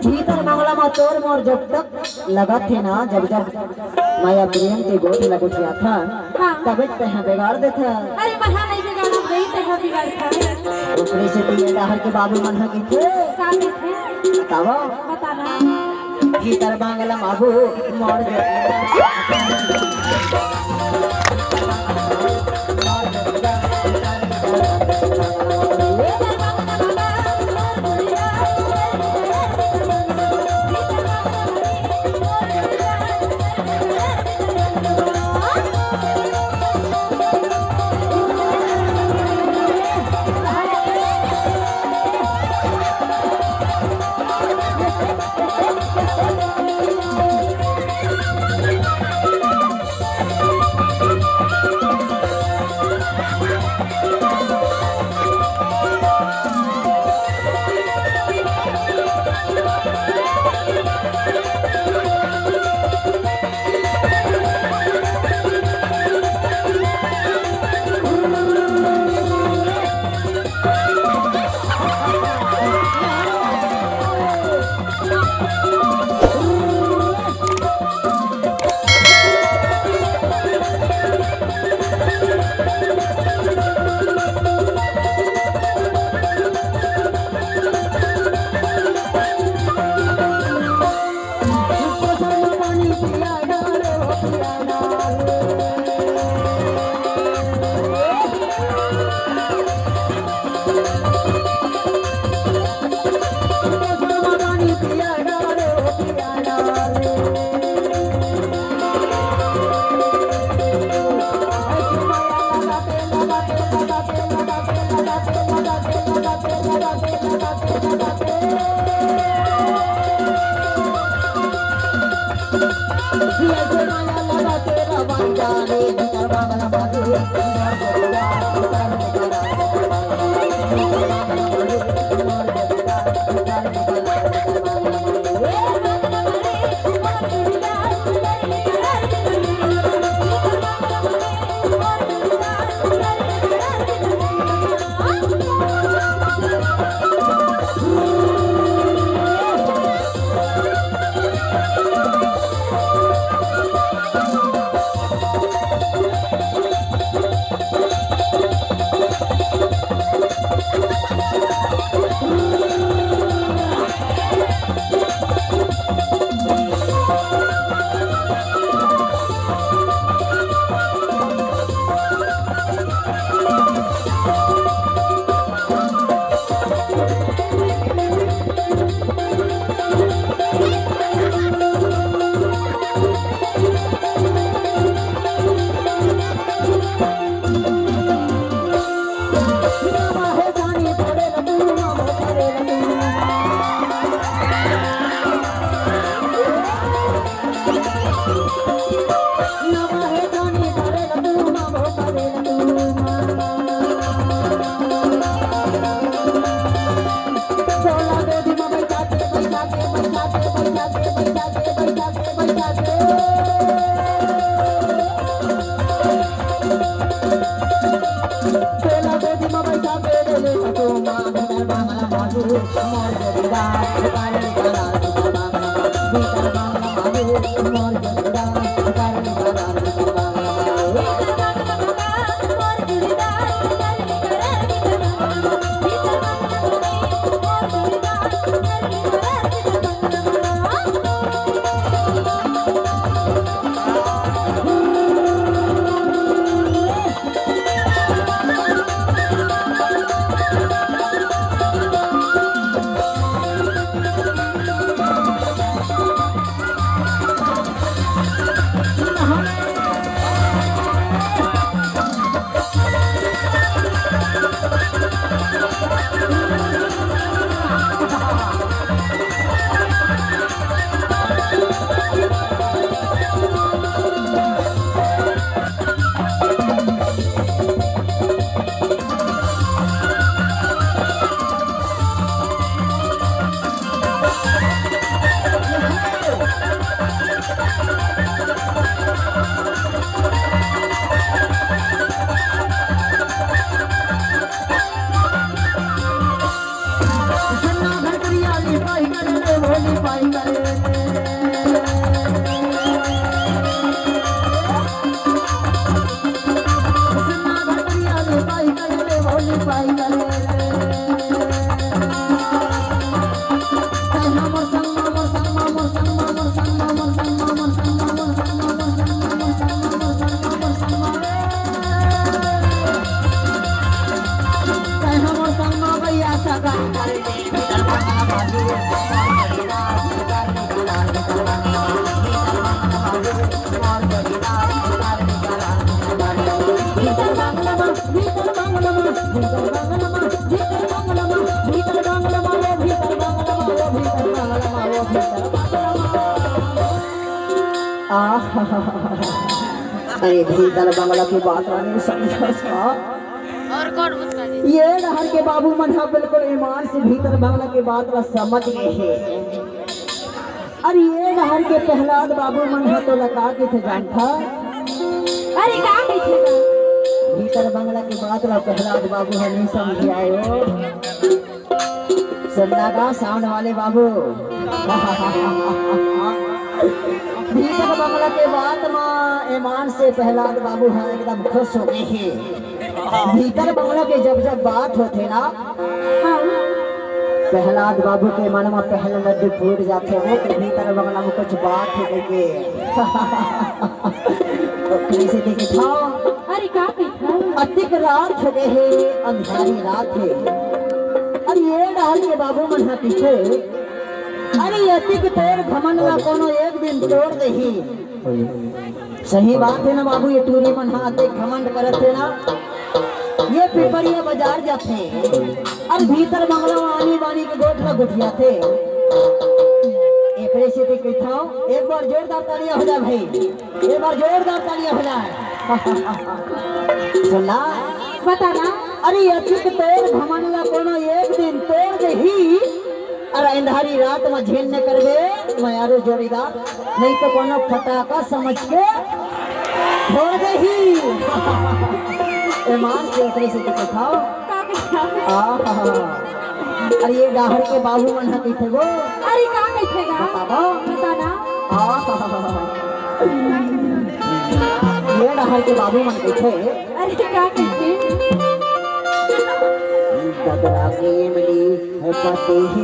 भीतर मंगला में तोर मोर जब तक लगा थे ना, जब जब माया प्रेम के गोद लगो था तब तह बिगाड़ दे था। अरे महा नहीं बिगाड़ा गई तह बिगाड़ था। ऊपरी से तो डहर के बाबू मन की थे का थे बतावा बताना। भीतर मंगला बाबू मोर पाई करे सुना घटिया ले पाई करे भोली पाई करे हमर संग हमर संग हमर संग हमर संग हमर संग हमर संग हमर संग हमर संग हमर संग हमर संग हमर संग हमर संग भैया सगा करे भीतर बंगला बाजू और बड़ीना भीतर निकला निकला भीतर बंगला बाजू और बड़ीना भीतर निकला भीतर बंगला भीतर बंगला भीतर बंगला भीतर बंगला भीतर बंगला वो भीतर बंगला वो भीतर बंगला वो भीतर अरे भीतर बंगला की बात नहीं समझा सा और कौन बता दे ये नहर के बाबू मन हा बिल्कुल ईमान से भीतर बंगला की बात बस समझ गए हैं। अरे ये नहर के प्रहलाद बाबू मन हा तो लगा के थे जानता अरे का कहते भीतर बंगला की बात ला प्रहलाद बाबू हा नहीं समझ आयो सुनना का साउंड वाले बाबू भीतर बंगला के बात माँ ईमान से प्रहलाद बाबू हा एकदम खुश हो गए हैं। भीतर बंगला के जब जब बात होते ना प्रहलाद बाबू के मन में पहले लड्डू फूट जाते हो कि भीतर बंगला में कुछ बात हो गई तो कैसे देखे था अरे का कहते अधिक रात हो गए है अंधारी रात है अरे ये डाल के बाबू मन हा पीछे अरे अधिक तोड़ घमंड ना कोनो एक दिन तोड़ दे ही सही बात है ना बाबू ये टूरी मन हा अधिक घमंड करते ना ये पिपरिया बाजार जाते अब भीतर बंगला आनी बानी के गोठला गुठिया थे एकरे से ते कहता एक बार जोरदार तालियां हो जाए भाई एक बार जोरदार तालियां हो जाए सुना बताना अरे अधिक तोड़ घमंडला कोनो एक दिन तोड़ दे ही अरे अंधारी रात में झेल न करबे मैं यारो जोड़ीदार नहीं तो कोनो फटाका समझ के छोड़ दे ही ईमान से एकरे से दिखाओ का कहते अरे ये डाहर के बाबू मन हा कहते गो अरे का कहतेगा बताओ बताना ये डाहर के बाबू मन कहते अरे का कहते बदरा के मिली है पते ही